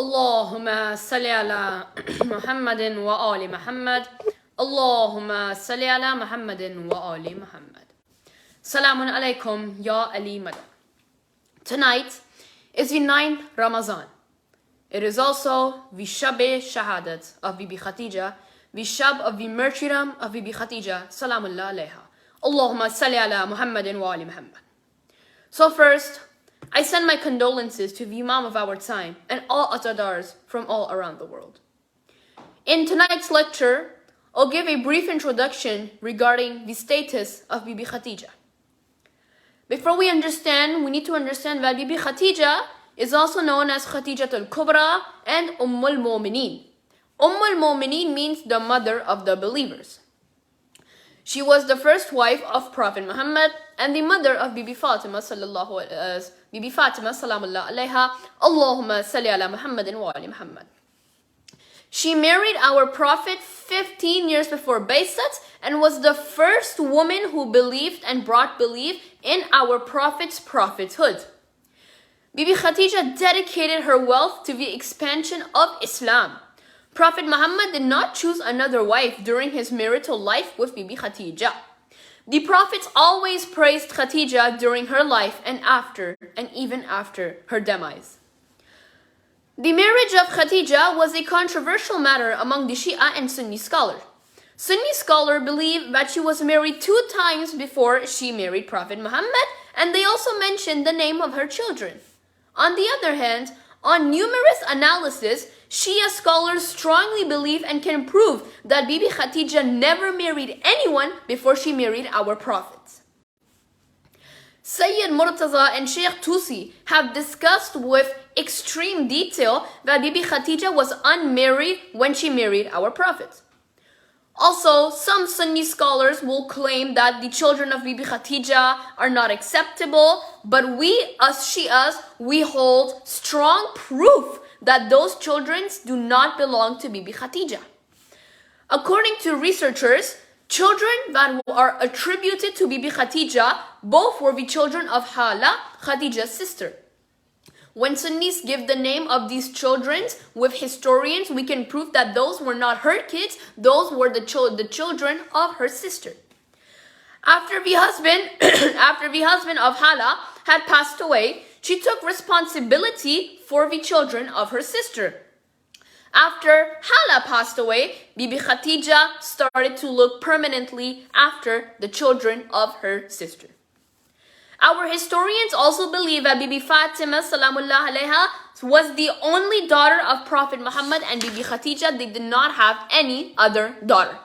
اللهم صل على محمد وآل محمد. اللهم صل على محمد وآل محمد. Salam alaikum ya Ali Madam. Tonight is the 9th Ramadan. It is also the Shahadat of Bibi Khadija, the Shab of the martyrdom of Bibi Khadija, Salam alaiha. Allahumma salli ala Muhammadin wa ali Muhammad. So first, I send my condolences to the Imam of our time and all Atadars from all around the world. In tonight's lecture, I'll give a brief introduction regarding the status of Bibi Khadija. Before we understand, we need to understand that Bibi Khadija is also known as Khadijat al-Kubra and al-Mu'mineen. al-Mu'mineen means the mother of the believers. She was the first wife of Prophet Muhammad and the mother of Bibi Fatima Bibi Fatima salamullah alayha. Allahumma salli ala Muhammadin wa ali Muhammad. She married our Prophet 15 years before Baysat and was the first woman who believed and brought belief in our Prophet's prophethood. Bibi Khadija dedicated her wealth to the expansion of Islam. Prophet Muhammad did not choose another wife during his marital life with Bibi Khadija. The prophets always praised Khadija during her life and even after her demise. The marriage of Khadija was a controversial matter among the Shia and Sunni scholars. Sunni scholars believe that she was married 2 times before she married Prophet Muhammad, and they also mentioned the name of her children. On the other hand, on numerous analysis, Shia scholars strongly believe and can prove that Bibi Khadija never married anyone before she married our Prophet. Sayyid Murtaza and Sheikh Tusi have discussed with extreme detail that Bibi Khadija was unmarried when she married our Prophet. Also, some Sunni scholars will claim that the children of Bibi Khadija are not acceptable, but we as Shias, we hold strong proof that those children do not belong to Bibi Khadija. According to researchers, children that are attributed to Bibi Khadija, both were the children of Hala, Khadija's sister. When Sunnis give the name of these children with historians, we can prove that those were not her kids, those were the children of her sister. After the husband of Hala had passed away, she took responsibility for the children of her sister. After Hala passed away, Bibi Khadija started to look permanently after the children of her sister. Our historians also believe that Bibi Fatima salamullah alayha was the only daughter of Prophet Muhammad, and Bibi Khadija, they did not have any other daughter.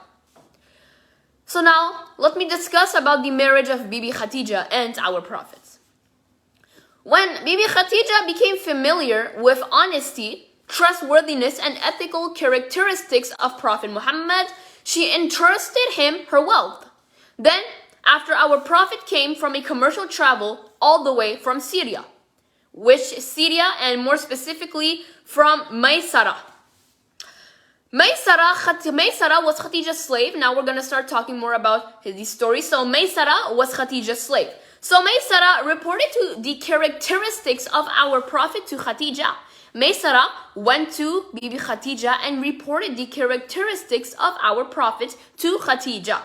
So now, let me discuss about the marriage of Bibi Khadija and our Prophet. When Bibi Khadija became familiar with honesty, trustworthiness, and ethical characteristics of Prophet Muhammad, she entrusted him her wealth. Then, after our Prophet came from a commercial travel all the way from Syria, and more specifically from Maysara. Maysara was Khadija's slave. Now we're going to start talking more about his story. So Maysara was Khadija's slave. So Maysara reported the characteristics of our Prophet to Khadija. Maysara went to Bibi Khadija and reported the characteristics of our Prophet to Khadija.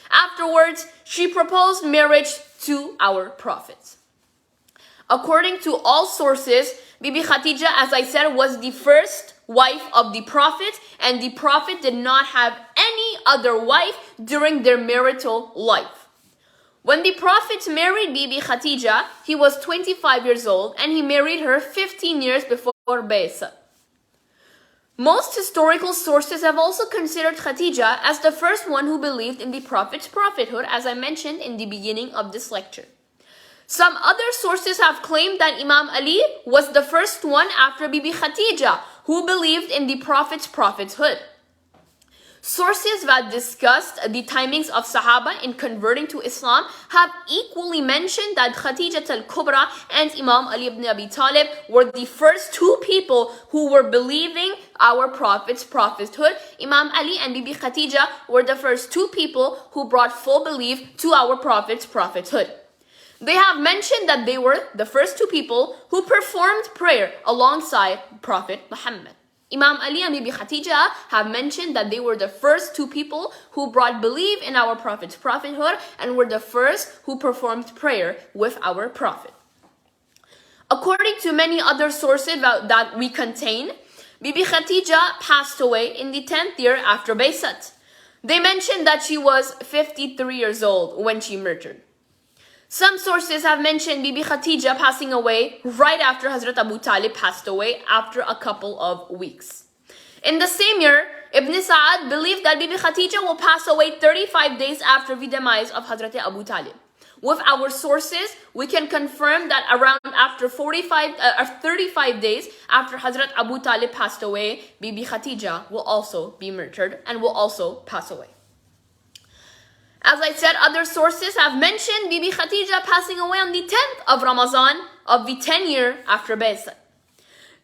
Afterwards, she proposed marriage to our Prophet. According to all sources, Bibi Khadija, as I said, was the first wife of the Prophet, and the Prophet did not have any other wife during their marital life. When the Prophet married Bibi Khadija, he was 25 years old, and he married her 15 years before Baysat. Most historical sources have also considered Khadija as the first one who believed in the Prophet's prophethood, as I mentioned in the beginning of this lecture. Some other sources have claimed that Imam Ali was the first one after Bibi Khadija who believed in the Prophet's prophethood. Sources that discussed the timings of Sahaba in converting to Islam have equally mentioned that Khadijat al-Kubra and Imam Ali ibn Abi Talib were the first 2 people who were believing our Prophet's prophethood. Imam Ali and Bibi Khadija were the first 2 people who brought full belief to our Prophet's prophethood. They have mentioned that they were the first two people who performed prayer alongside Prophet Muhammad. Imam Ali and Bibi Khadeeja have mentioned that they were the first two people who brought belief in our Prophet's prophethood and were the first who performed prayer with our Prophet. According to many other sources that we contain, Bibi Khadeeja passed away in the 10th year after Bay'at. They mentioned that she was 53 years old when she murdered. Some sources have mentioned Bibi Khadeeja passing away right after Hazrat Abu Talib passed away after a couple of weeks. In the same year, Ibn Sa'ad believed that Bibi Khadeeja will pass away 35 days after the demise of Hazrat Abu Talib. With our sources, we can confirm that around after 35 days after Hazrat Abu Talib passed away, Bibi Khadeeja will also be murdered and will also pass away. As I said, other sources have mentioned Bibi Khadeeja passing away on the 10th of Ramadan of the 10th year after Bay'at.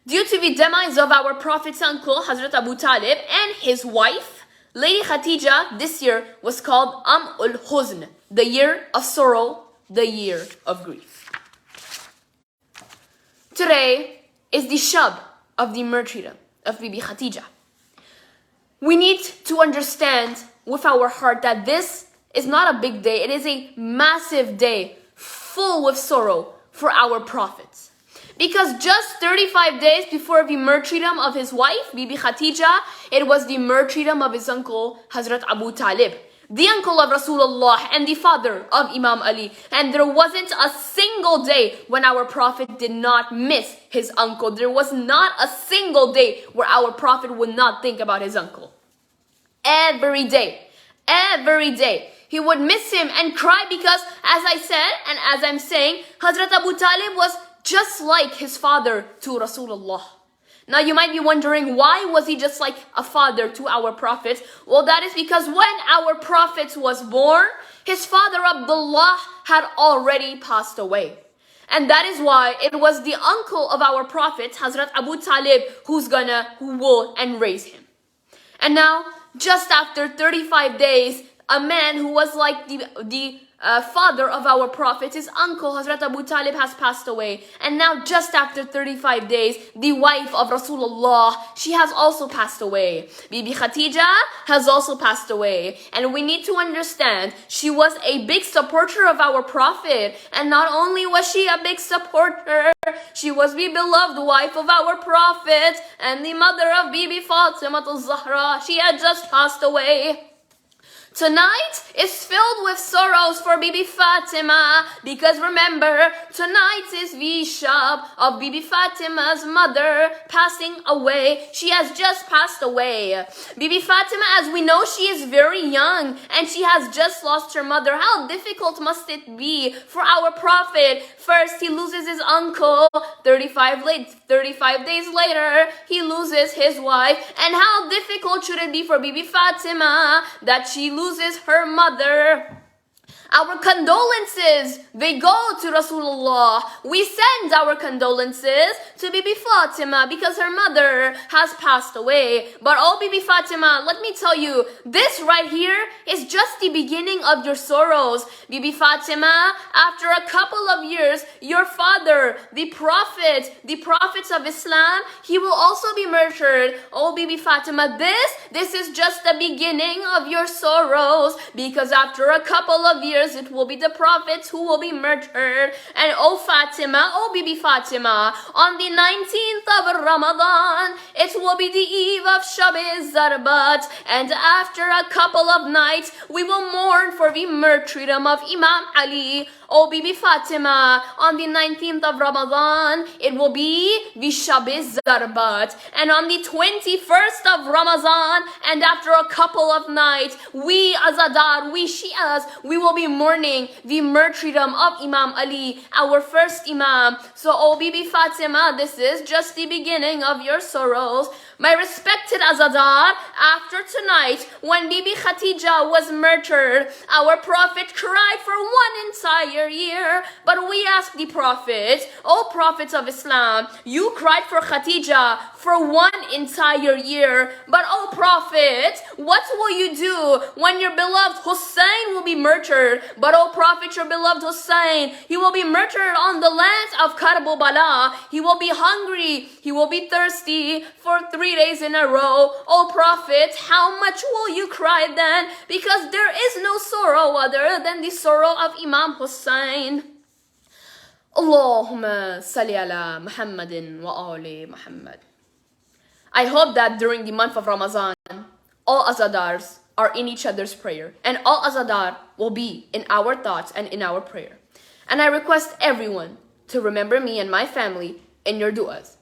Due to the demise of our Prophet's uncle, Hazrat Abu Talib, and his wife, Lady Khadeeja, this year was called ul-Huzn, the year of sorrow, the year of grief. Today is the shab of the martyrdom of Bibi Khadeeja. We need to understand with our heart that this is not a big day. It is a massive day full with sorrow for our prophets. Because just 35 days before the martyrdom of his wife, Bibi Khadeeja, it was the martyrdom of his uncle, Hazrat Abu Talib, the uncle of Rasulullah and the father of Imam Ali. And there wasn't a single day when our prophet did not miss his uncle. There was not a single day where our prophet would not think about his uncle. Every day. He would miss him and cry because, as I said and as I'm saying, Hazrat Abu Talib was just like his father to Rasulullah. Now you might be wondering, why was he just like a father to our prophets? Well, that is because when our prophet was born, his father Abdullah had already passed away. And that is why it was the uncle of our prophet, Hazrat Abu Talib, who will and raise him. And now, just after 35 days, a man who was like the father of our prophet, his uncle Hazrat Abu Talib, has passed away. And now just after 35 days, the wife of Rasulullah, she has also passed away. Bibi Khadeeja has also passed away. And we need to understand, she was a big supporter of our prophet. And not only was she a big supporter, she was the beloved wife of our prophet and the mother of Bibi Fatima al-Zahra. She had just passed away. Tonight is filled with sorrows for Bibi Fatima, because remember, tonight is the shab of Bibi Fatima's mother passing away. She has just passed away. Bibi Fatima, as we know, she is very young and she has just lost her mother. How difficult must it be for our prophet? First, he loses his uncle. 35 days later, he loses his wife. And how difficult should it be for Bibi Fatima that she loses her mother? Our condolences, they go to Rasulullah. We send our condolences to Bibi Fatima because her mother has passed away. But oh, Bibi Fatima, let me tell you, this right here is just the beginning of your sorrows. Bibi Fatima, after a couple of years, your father, the prophets of Islam, he will also be murdered. Oh, Bibi Fatima, this is just the beginning of your sorrows, because after a couple of years, it will be the prophets who will be murdered. And oh Fatima, oh Bibi Fatima, on the 19th of Ramadan, it will be the eve of Shahadat. And after a couple of nights, we will mourn for the martyrdom of Imam Ali. Oh Bibi Fatima, on the 19th of Ramadan, it will be the Shahadat. And on the 21st of Ramadan, and after a couple of nights, we Azadar, we Shias, we will be mourning the martyrdom of Imam Ali, our first Imam. So oh Bibi Fatima, this is just the beginning of your sorrows. My respected Azadar, after tonight, when Bibi Khadeeja was murdered, our Prophet cried for one entire year. But we asked the Prophet, oh Prophets of Islam, you cried for Khadeeja for one entire year. But O Prophet, what will you do when your beloved Hussein will be murdered? But O Prophet, your beloved Hussein, he will be murdered on the land of Karbala. He will be hungry, he will be thirsty for 3 days in a row. O Prophet, how much will you cry then? Because there is no sorrow other than the sorrow of Imam Hussein. Allahumma salli ala Muhammadin wa ali Muhammad. I hope that during the month of Ramadan, all azadars are in each other's prayer, and all azadar will be in our thoughts and in our prayer. And I request everyone to remember me and my family in your du'as.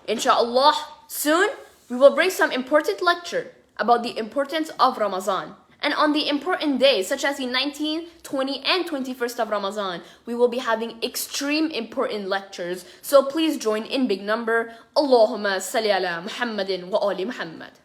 Inshallah, soon we will bring some important lecture about the importance of Ramadan. And on the important days, such as the 19th, 20th, and 21st of Ramadan, we will be having extreme important lectures. So please join in big number. Allahumma salli ala Muhammadin wa ali Muhammad.